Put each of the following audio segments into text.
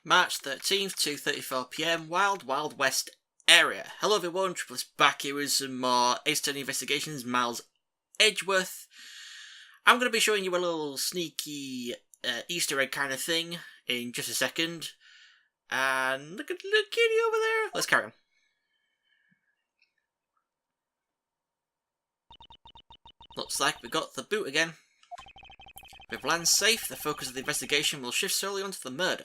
March 13th, 2:34 PM, Wild Wild West area. Hello everyone, Triple S back here with some more Ace Attorney Investigations, Miles Edgeworth. I'm going to be showing you a little sneaky Easter egg kind of thing in just a second. And look at the little kitty over there. Let's carry on. Looks like we got the boot again. With land safe, the focus of the investigation will shift solely onto the murder.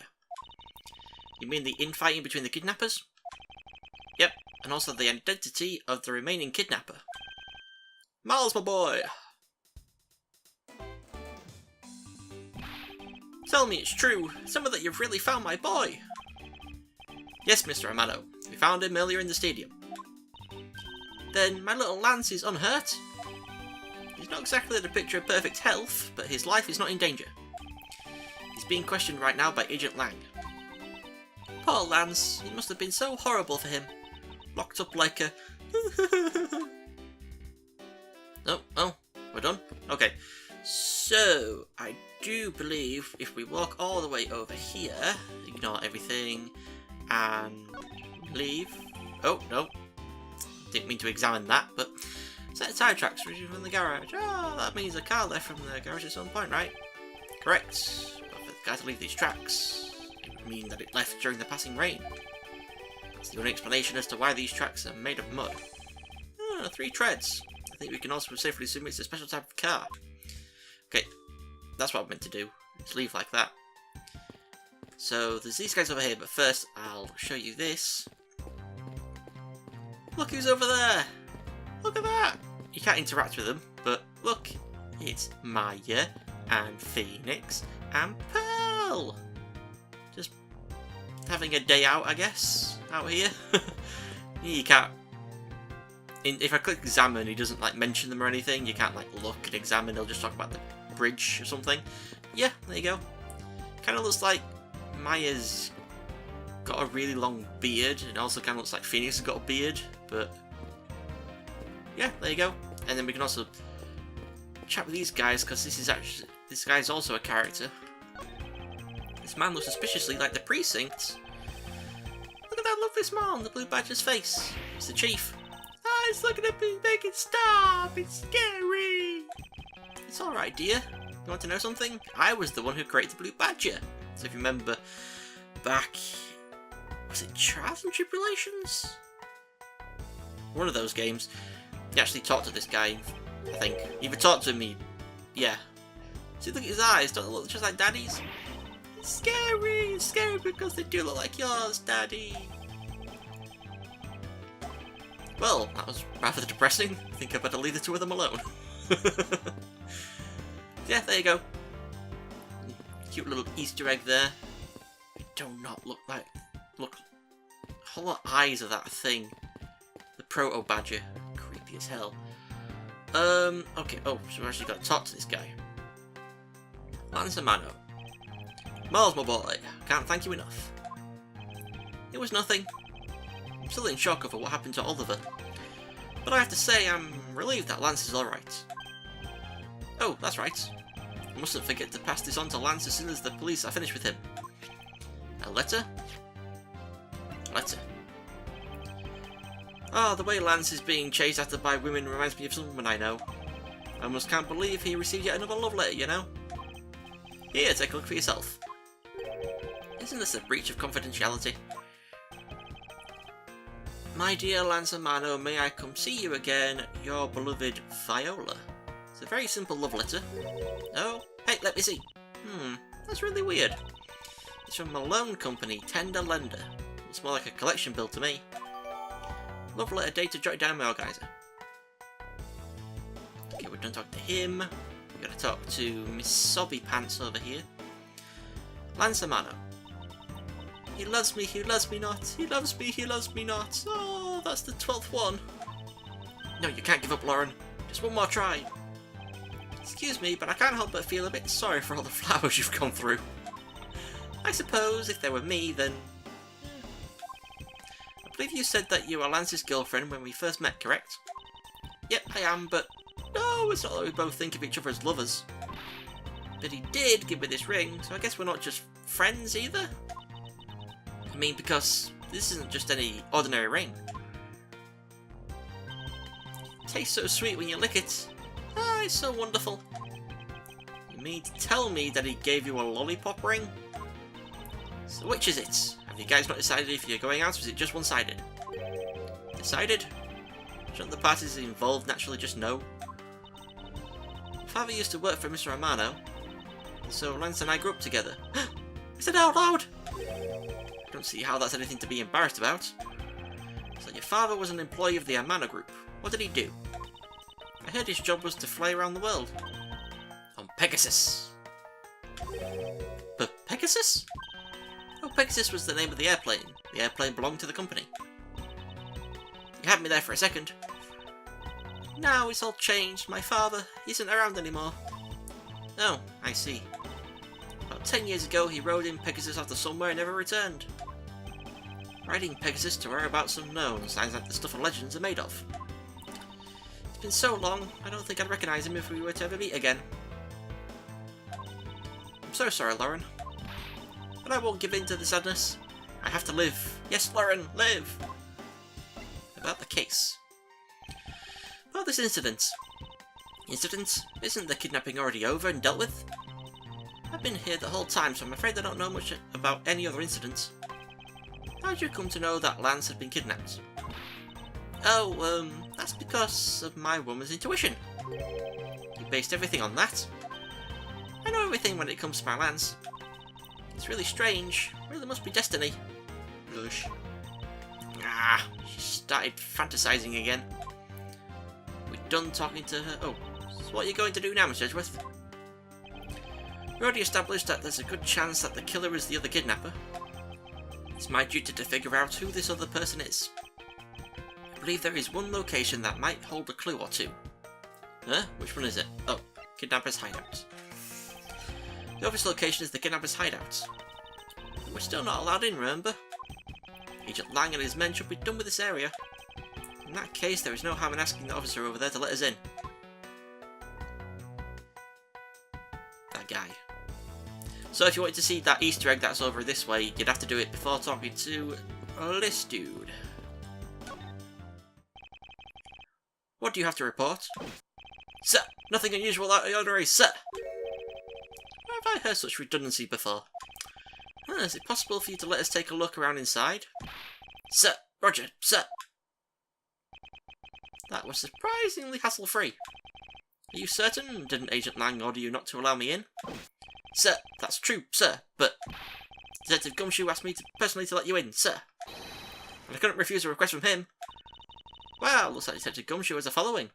You mean the infighting between the kidnappers? Yep, and also the identity of the remaining kidnapper. Miles, my boy! Tell me it's true. Some of that you've really found my boy. Yes, Mr. Amano. We found him earlier in the stadium. Then my little Lance is unhurt. He's not exactly the picture of perfect health, but his life is not in danger. He's being questioned right now by Agent Lang. Poor Lance, it must have been so horrible for him. Locked up like a... Oh, we're done? Okay, so I do believe if we walk all the way over here, ignore everything, and leave... Oh, no. Didn't mean to examine that, but... Set of tire tracks from the garage. Oh, that means a car left from the garage at some point, right? Correct. But for the guy to leave these tracks, it would mean that it left during the passing rain. That's the only explanation as to why these tracks are made of mud. 3 treads. I think we can also safely assume it's a special type of car. Okay, that's what I'm meant to do. Just leave like that. So there's these guys over here, but first I'll show you this. Look who's over there! Look at that! You can't interact with them, but look, it's Maya and Phoenix and Pearl! Just having a day out, I guess, out here. You can't... If I click examine, he doesn't like mention them or anything. You can't like look and examine, he'll just talk about the bridge or something. Yeah, there you go. Kind of looks like Maya's got a really long beard, and also kind of looks like Phoenix has got a beard, but... Yeah, there you go. And then we can also chat with these guys, because this guy's also a character. This man looks suspiciously like the precinct. Look at that lovely smile on the blue badger's face. It's the chief. Ah, it's looking at me, make it stop. It's scary. It's alright, dear. You want to know something? I was the one who created the blue badger. So if you remember back, was it Trials and Tribulations? One of those games. You actually talked to this guy, I think. Either talked to me, yeah. See, look at his eyes, don't they look just like Daddy's? It's scary because they do look like yours, Daddy. Well, that was rather depressing. I think I better leave the two of them alone. Yeah, there you go. Cute little Easter egg there. It do not look like... Look, a whole lot of eyes of that thing. The proto-badger. Creepy as hell. Okay, so we've actually got to talk to this guy. Lance Amano. Miles, my boy, can't thank you enough. It was nothing. I'm still in shock over what happened to Oliver. But I have to say, I'm relieved that Lance is alright. Oh, that's right. I mustn't forget to pass this on to Lance as soon as the police are finished with him. A letter? Letter. Oh, the way Lance is being chased after by women reminds me of someone I know. I almost can't believe he received yet another love letter, you know? Here, take a look for yourself. Isn't this a breach of confidentiality? My dear Lance Amano, may I come see you again? Your beloved Viola. It's a very simple love letter. Oh, hey, let me see. That's really weird. It's from Malone Company, Tender Lender. Looks more like a collection bill to me. Love letter dated jotted down in my organizer. Okay, we're done talking to him. We're going to talk to Miss Sobby Pants over here. Lance Amano. He loves me not. He loves me not. Oh, that's the 12th one. No, you can't give up, Lauren. Just one more try. Excuse me, but I can't help but feel a bit sorry for all the flowers you've gone through. I suppose if they were me, then... I believe you said that you were Lance's girlfriend when we first met, correct? Yep, I am, but... No, it's not that we both think of each other as lovers. But he did give me this ring, so I guess we're not just friends either? I mean, because this isn't just any ordinary ring. It tastes so sweet when you lick it. Ah, it's so wonderful. You mean to tell me that he gave you a lollipop ring? So which is it? Have you guys not decided if you're going out, or is it just one-sided? Decided? Shouldn't the parties involved naturally just know? Father used to work for Mr. Romano, so Lance and I grew up together. I said out loud! I don't see how that's anything to be embarrassed about. So your father was an employee of the Amano Group. What did he do? I heard his job was to fly around the world. On Pegasus. But Pegasus? Oh, Pegasus was the name of the airplane. The airplane belonged to the company. You had me there for a second. Now it's all changed. My father isn't around anymore. Oh, I see. About 10 years ago, he rode in Pegasus after somewhere and never returned. Riding Pegasus to whereabouts unknown sounds like the stuff of legends are made of. It's been so long, I don't think I'd recognise him if we were to ever meet again. I'm so sorry, Lauren. But I won't give in to the sadness. I have to live. Yes, Lauren, live! About the case. About this incident. Incident? Isn't the kidnapping already over and dealt with? I've been here the whole time, so I'm afraid I don't know much about any other incidents. How did you come to know that Lance had been kidnapped? Oh, that's because of my woman's intuition. You based everything on that? I know everything when it comes to my Lance. It's really strange. Really must be destiny. Blush. Ah, she started fantasizing again. We're done talking to her. Oh, so what are you going to do now, Miss Edgeworth? We already established that there's a good chance that the killer is the other kidnapper. It's my duty to figure out who this other person is. I believe there is one location that might hold a clue or two. Huh? Which one is it? Oh, kidnapper's hideout. The obvious location is the kidnapper's hideout. But we're still not allowed in, remember? Agent Lang and his men should be done with this area. In that case, there is no harm in asking the officer over there to let us in. That guy. So if you wanted to see that Easter egg that's over this way, you'd have to do it before talking to this dude. What do you have to report? Sir! Nothing unusual out of the ordinary, sir! Where have I heard such redundancy before? Is it possible for you to let us take a look around inside? Sir! Roger, sir! That was surprisingly hassle-free. Are you certain? Didn't Agent Lang order you not to allow me in? Sir, that's true, sir, but Detective Gumshoe asked me personally to let you in, sir. And I couldn't refuse a request from him. Well, looks like Detective Gumshoe has a following.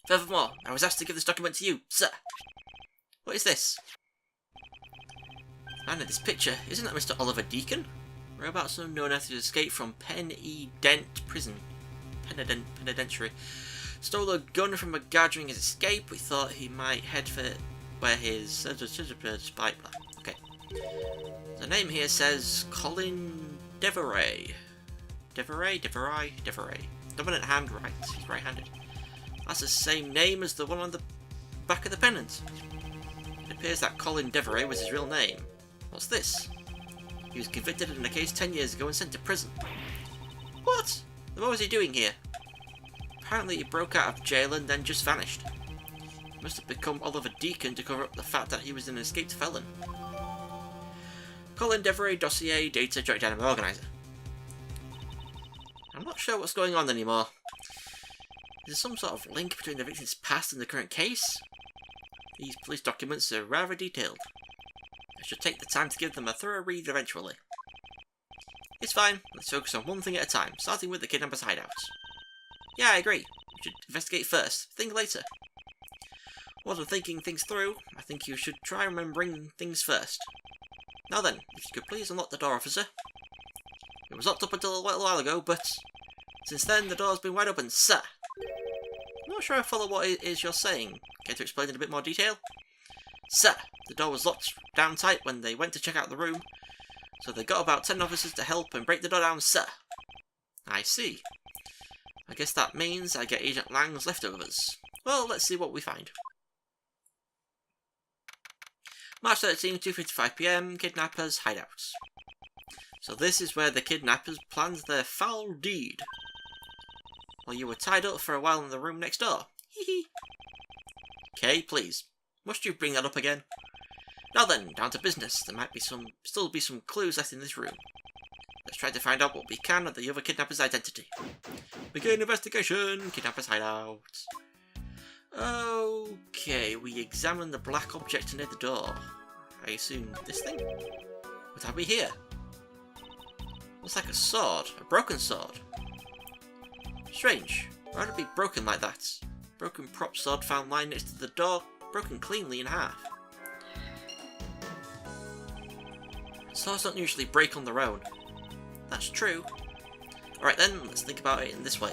Furthermore, I was asked to give this document to you, sir. What is this? Man of this picture, isn't that Mr. Oliver Deacon? Whereabouts unknown after his escape from Penitentiary. Stole a gun from a guard during his escape. We thought he might head for where his okay. The name here says Colin Deveray. Deveray. Dominant hand right. He's right-handed. That's the same name as the one on the back of the pennant. It appears that Colin Deveray was his real name. What's this? He was convicted in a case 10 years ago and sent to prison. What? Then what was he doing here? Apparently he broke out of jail and then just vanished. He must have become Oliver Deacon to cover up the fact that he was an escaped felon. Colin Deveray, dossier, data, joint dynamo organizer. I'm not sure what's going on anymore. Is there some sort of link between the victim's past and the current case? These police documents are rather detailed. I should take the time to give them a thorough read eventually. It's fine, let's focus on one thing at a time, starting with the kidnapper's hideout. Yeah, I agree. We should investigate first, think later. While I'm thinking things through, I think you should try remembering things first. Now then, if you could please unlock the door, officer. It was locked up until a little while ago, but since then the door's been wide open, sir. I'm not sure I follow what it is you're saying. Care to explain in a bit more detail? Sir, the door was locked down tight when they went to check out the room, so they got about 10 officers to help and break the door down, sir. I see. I guess that means I get Agent Lang's leftovers. Well, let's see what we find. March 13, 2:55 PM, Kidnappers' Hideout. So this is where the kidnappers planned their foul deed. While you were tied up for a while in the room next door. Hee. Okay, please. Must you bring that up again? Now then, down to business. There might be still be some clues left in this room. Let's try to find out what we can of the other kidnapper's identity. Begin investigation. Kidnapper's hideout. Okay, we examine the black object near the door. I assume this thing? What have we here? Looks like a sword. A broken sword. Strange. Why would it be broken like that? Broken prop sword found lying next to the door, broken cleanly in half. Swords don't usually break on their own. That's true. Alright then, let's think about it in this way.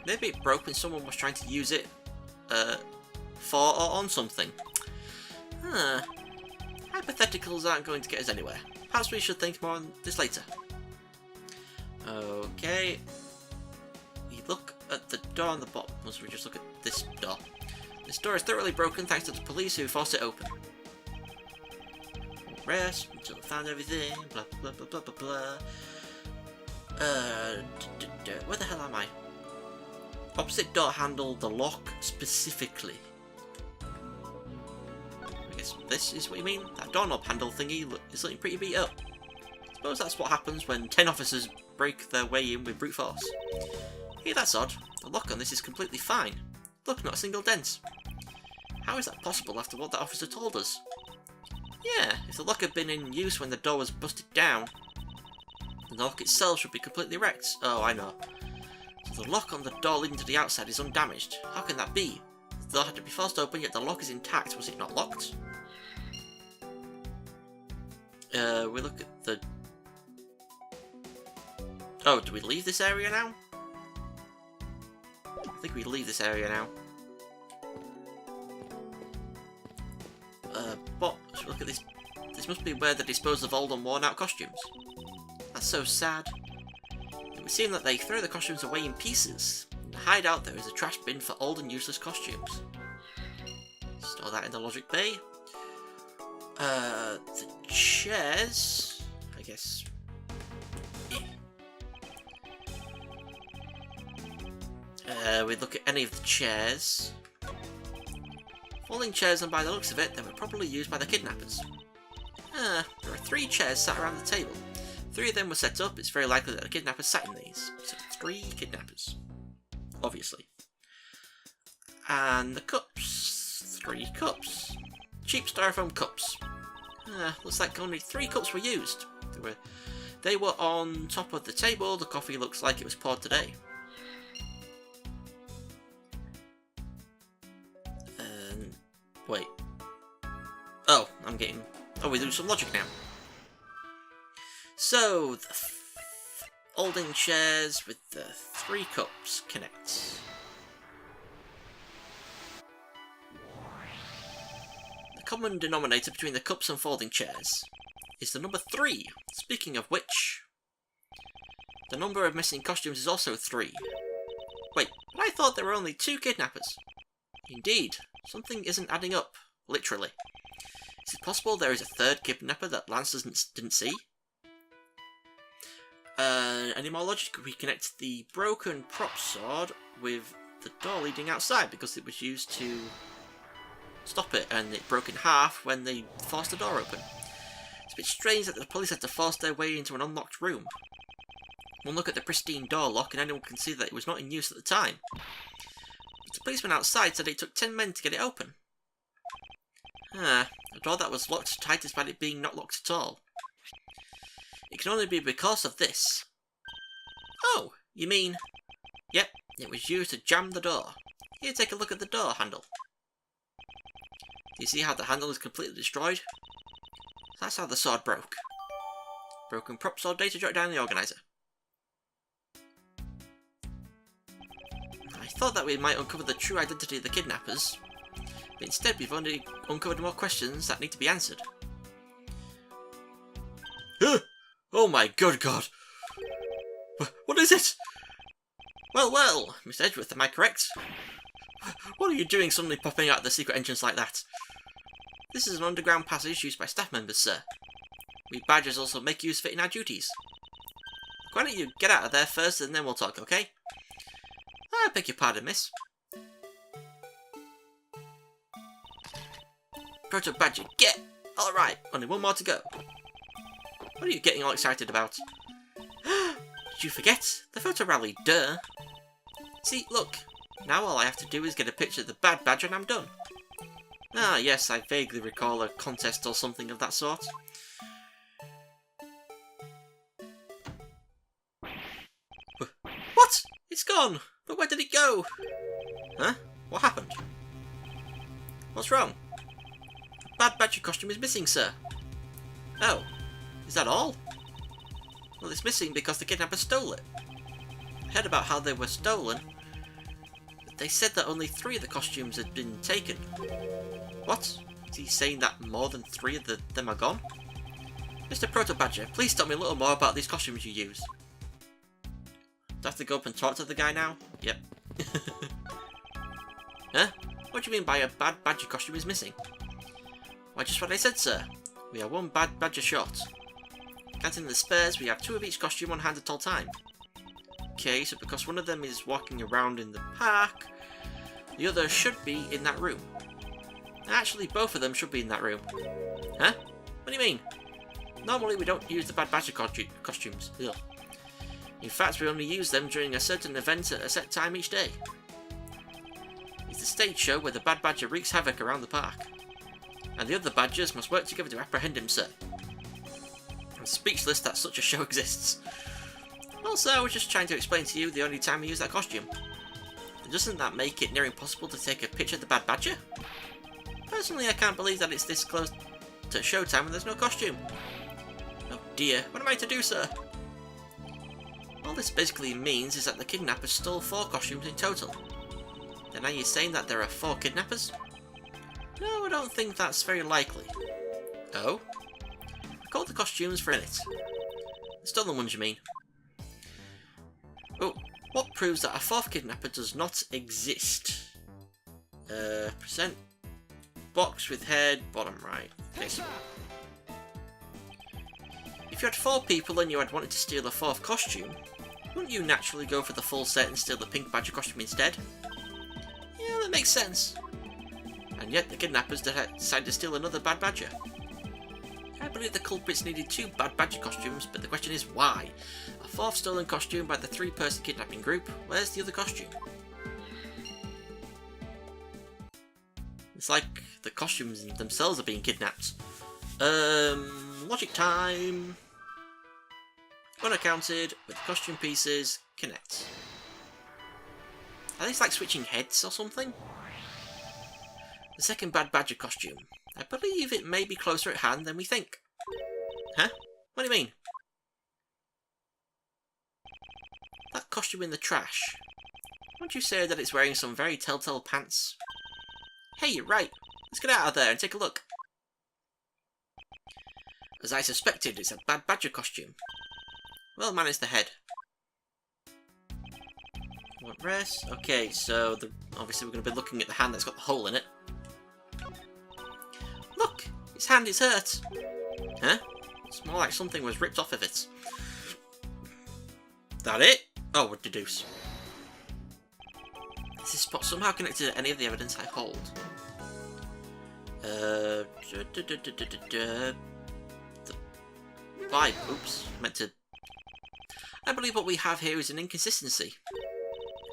Maybe it broke when someone was trying to use it for or on something. Hypotheticals aren't going to get us anywhere. Perhaps we should think more on this later. Okay. We look at the door on the bottom. Once we just look at this door. This door is thoroughly broken thanks to the police who forced it open. Rest until I found everything. Blah blah blah blah blah blah. Where the hell am I? Opposite door handle, the lock specifically. I guess this is what you mean? That doorknob handle thingy is looking pretty beat up. I suppose that's what happens when 10 officers break their way in with brute force. Hey, that's odd. The lock on this is completely fine. Look, not a single dent. How is that possible after what that officer told us? Yeah, if the lock had been in use when the door was busted down, then the lock itself should be completely wrecked. Oh, I know. So the lock on the door leading to the outside is undamaged. How can that be? The door had to be forced open, yet the lock is intact. Was it not locked? We look at the... Oh, do we leave this area now? I think we leave this area now. But look at this. This must be where they dispose of old and worn out costumes. That's so sad. It would seem that they throw the costumes away in pieces. In the hideout there is a trash bin for old and useless costumes. Store that in the logic bay. The chairs, I guess. We look at any of the chairs. Falling chairs, and by the looks of it, they were probably used by the kidnappers. There are 3 chairs sat around the table. 3 of them were set up. It's very likely that the kidnappers sat in these. So 3 kidnappers. Obviously. And the cups. 3 cups. Cheap styrofoam cups. Looks like only 3 cups were used. They were on top of the table. The coffee looks like it was poured today. Wait. Oh, I'm getting... Oh, we do some logic now. So, the folding chairs with the 3 cups connect. The common denominator between the cups and folding chairs is the number 3. Speaking of which, the number of missing costumes is also 3. Wait, but I thought there were only 2 kidnappers. Indeed. Something isn't adding up, literally. Is it possible there is a 3rd kidnapper that Lance didn't see? Any more logic? We connect the broken prop sword with the door leading outside because it was used to stop it, and it broke in half when they forced the door open. It's a bit strange that the police had to force their way into an unlocked room. One look at the pristine door lock and anyone can see that it was not in use at the time. The policeman outside said it took 10 men to get it open. A door that was locked tight despite it being not locked at all. It can only be because of this. Oh, you mean... Yep, it was used to jam the door. Here, take a look at the door handle. Do you see how the handle is completely destroyed? That's how the sword broke. Broken prop sword data jot down the organizer. I thought that we might uncover the true identity of the kidnappers, but instead we've only uncovered more questions that need to be answered. Oh my good god! What is it? Well, Miss Edgeworth, am I correct? What are you doing suddenly popping out of the secret entrance like that? This is an underground passage used by staff members, sir. We badgers also make use of it in our duties. Why don't you get out of there first and then we'll talk, okay? I beg your pardon, miss. Proto Badger, get! Alright, only one more to go. What are you getting all excited about? Did you forget? The photo rally, duh. See, look. Now all I have to do is get a picture of the bad badger and I'm done. Ah, yes, I vaguely recall a contest or something of that sort. What? It's gone! But where did it go? Huh? What happened? What's wrong? The bad badger costume is missing, sir. Oh. Is that all? Well, it's missing because the kidnappers stole it. I heard about how they were stolen, but they said that only 3 of the costumes had been taken. What? Is he saying that more than 3 of them are gone? Mr. Proto Badger, please tell me a little more about these costumes you use. Do I have to go up and talk to the guy now? Yep. Huh? What do you mean by a bad badger costume is missing? Why, just what I said, sir. We are 1 bad badger short. Counting the spares, we have 2 of each costume on hand at all time. Okay, so because one of them is walking around in the park, the other should be in that room. Actually, both of them should be in that room. Huh? What do you mean? Normally we don't use the bad badger costumes. Ugh. In fact, we only use them during a certain event at a set time each day. It's a stage show where the bad badger wreaks havoc around the park. And the other badgers must work together to apprehend him, sir. I'm speechless that such a show exists. Also, I was just trying to explain to you the only time we use that costume. Doesn't that make it near impossible to take a picture of the bad badger? Personally, I can't believe that it's this close to showtime and there's no costume. Oh dear, what am I to do, sir? All this basically means is that the kidnappers stole 4 costumes in total. Then are you saying that there are 4 kidnappers? No, I don't think that's very likely. Oh? I called the costumes for it. The stolen ones, you mean? Oh, what proves that a 4th kidnapper does not exist? Present box with head, bottom right. Okay, so if you had 4 people and you had wanted to steal a 4th costume, wouldn't you naturally go for the full set and steal the pink badger costume instead? Yeah, that makes sense. And yet the kidnappers decided to steal another bad badger. I believe the culprits needed 2 bad badger costumes, but the question is why? A 4th stolen costume by the 3-person kidnapping group. Where's the other costume? It's like the costumes themselves are being kidnapped. Logic time. Unaccounted with costume pieces. Connect. Are these like switching heads or something? The 2nd bad badger costume. I believe it may be closer at hand than we think. Huh? What do you mean? That costume in the trash. Won't you say that it's wearing some very telltale pants? Hey, you're right. Let's get out of there and take a look. As I suspected, it's a bad badger costume. Well managed the head. Want rest? Okay, so obviously we're going to be looking at the hand that's got the hole in it. Look! His hand is hurt! Huh? It's more like something was ripped off of it. That it? Oh, what the deuce. Is this spot somehow connected to any of the evidence I hold? The Bible. Oops. Meant to... I believe what we have here is an inconsistency.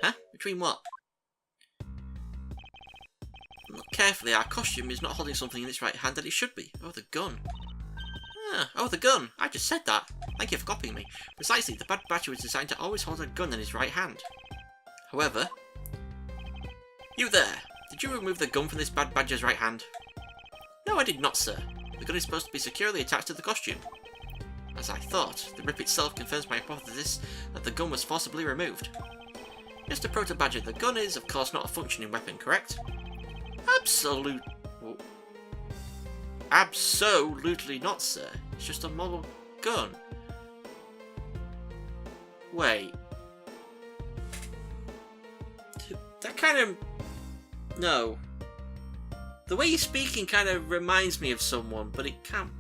Huh? Between what? Look carefully, our costume is not holding something in its right hand that it should be. Oh, the gun. Ah, oh, the gun. I just said that. Thank you for copying me. Precisely, the bad badger was designed to always hold a gun in his right hand. However... You there! Did you remove the gun from this bad badger's right hand? No, I did not, sir. The gun is supposed to be securely attached to the costume. As I thought, the rip itself confirms my hypothesis that the gun was forcibly removed. Mr. Proto Badger, the gun is, of course, not a functioning weapon, correct? Absolutely not, sir. It's just a model gun. Wait. That kind of... No. The way you're speaking kind of reminds me of someone, but it can't...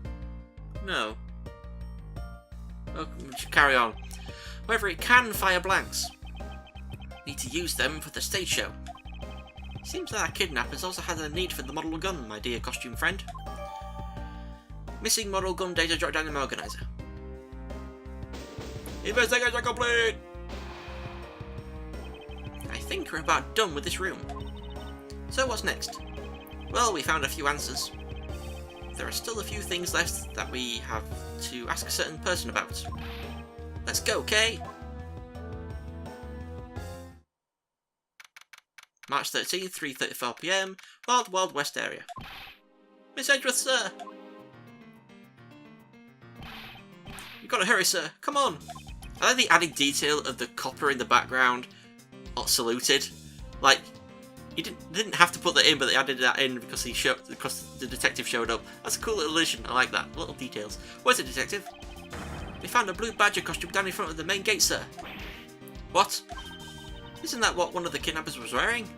No. Oh, we should carry on. However, it can fire blanks. Need to use them for the stage show. Seems that our kidnappers also had a need for the model gun, my dear costume friend. Missing model gun data jot down in my organizer. Investigation complete! I think we're about done with this room. So what's next? Well, we found a few answers. There are still a few things left that we have to ask a certain person about. Let's go, Kay! March 13th, 3:34 PM, Wild West area. Miss Edgeworth, sir! You've got to hurry, sir. Come on! I like the added detail of the copper in the background, saluted. Like, you didn't have to put that in, but they added that in because the detective showed up. That's a cool little addition. I like that. Little details. Where's the detective? They found a blue badger costume down in front of the main gate, sir. What? Isn't that what one of the kidnappers was wearing?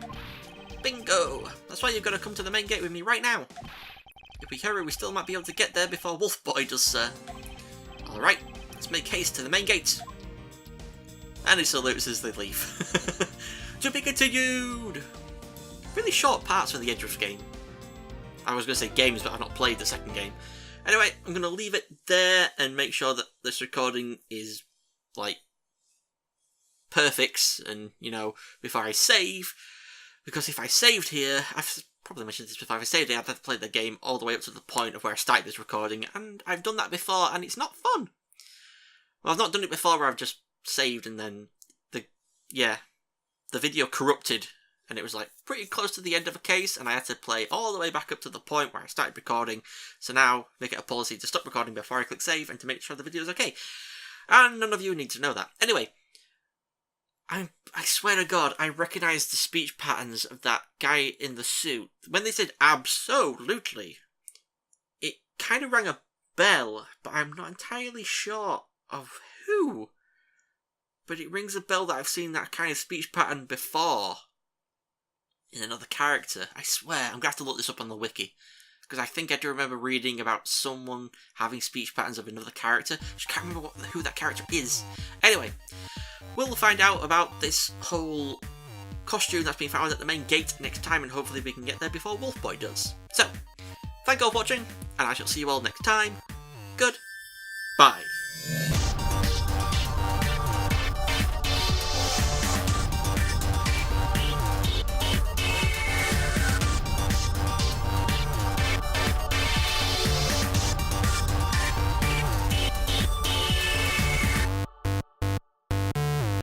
Bingo! That's why you've got to come to the main gate with me right now. If we hurry, we still might be able to get there before Wolfboy does, sir. Alright, let's make haste to the main gate. And he salutes as they leave. To be continued! Really short parts for the Edgeworth game. I was going to say games, but I've not played the second game. Anyway, I'm going to leave it there and make sure that this recording is, like, perfect, and, you know, before I save. Because if I saved here, I've probably mentioned this before, if I saved it, I'd have to play the game all the way up to the point of where I started this recording, and I've done that before, and it's not fun. Well, I've not done it before where I've just saved and then the video corrupted, and it was like pretty close to the end of a case, and I had to play all the way back up to the point where I started recording. So now make it a policy to stop recording before I click save and to make sure the video is okay. And none of you need to know that. Anyway, I swear to God, I recognised the speech patterns of that guy in the suit. When they said absolutely, it kind of rang a bell, but I'm not entirely sure of who. But it rings a bell that I've seen that kind of speech pattern before in another character. I swear, I'm going to have to look this up on the wiki. Because I think I do remember reading about someone having speech patterns of another character. Just can't remember who that character is. Anyway, we'll find out about this whole costume that's been found at the main gate next time, and hopefully we can get there before Wolfboy does. So, thank you all for watching, and I shall see you all next time. Goodbye.